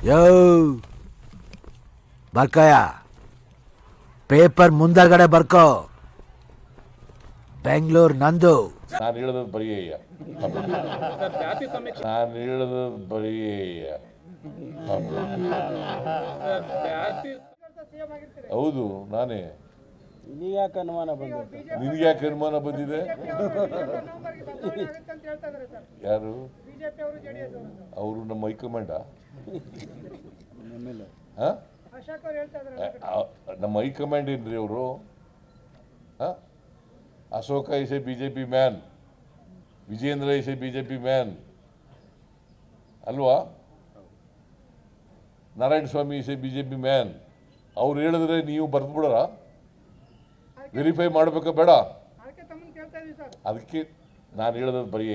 ಯೋ ಬರ್ಕಯ್ಯ, paper ಮುಂದಗಡೆ ಬರ್ಕೋ. ಬೆಂಗಳೂರು ನಂದು. ನಾನು ಹೇಳೋದು ಬರೀಯ, ನಾನು ಹೇಳೋದು ಬರೀಯ. ಹೌದು ನಾನೇ. ನಿನಗೆ ಯಾಕೆ ಅನುಮಾನ ಬಂದಿದೆ? ನಿನಗೆ ಯಾಕೆ ಅನುಮಾನ ಬಂದಿದೆ? ಯಾರು ಅವರು? ನಮ್ಮ ಹೈಕಮಾಂಡ. ನಮ್ಮ ಹೈಕಮಾಂಡ್ ಏನ್ರಿ ಅವರು? Ashoka is a BJP man, Vijayendra is a BJP man ಅಲ್ವಾ? Narayana Swamy is a BJP man. ಅವ್ರು ಹೇಳಿದ್ರೆ ನೀವು ಬರ್ದ್ಬಿಡೋರ? ವೆರಿಫೈ ಮಾಡಬೇಕಾ ಬೇಡ? ಅದಕ್ಕೆ ನಾನು ಹೇಳೋದು ಬರೀ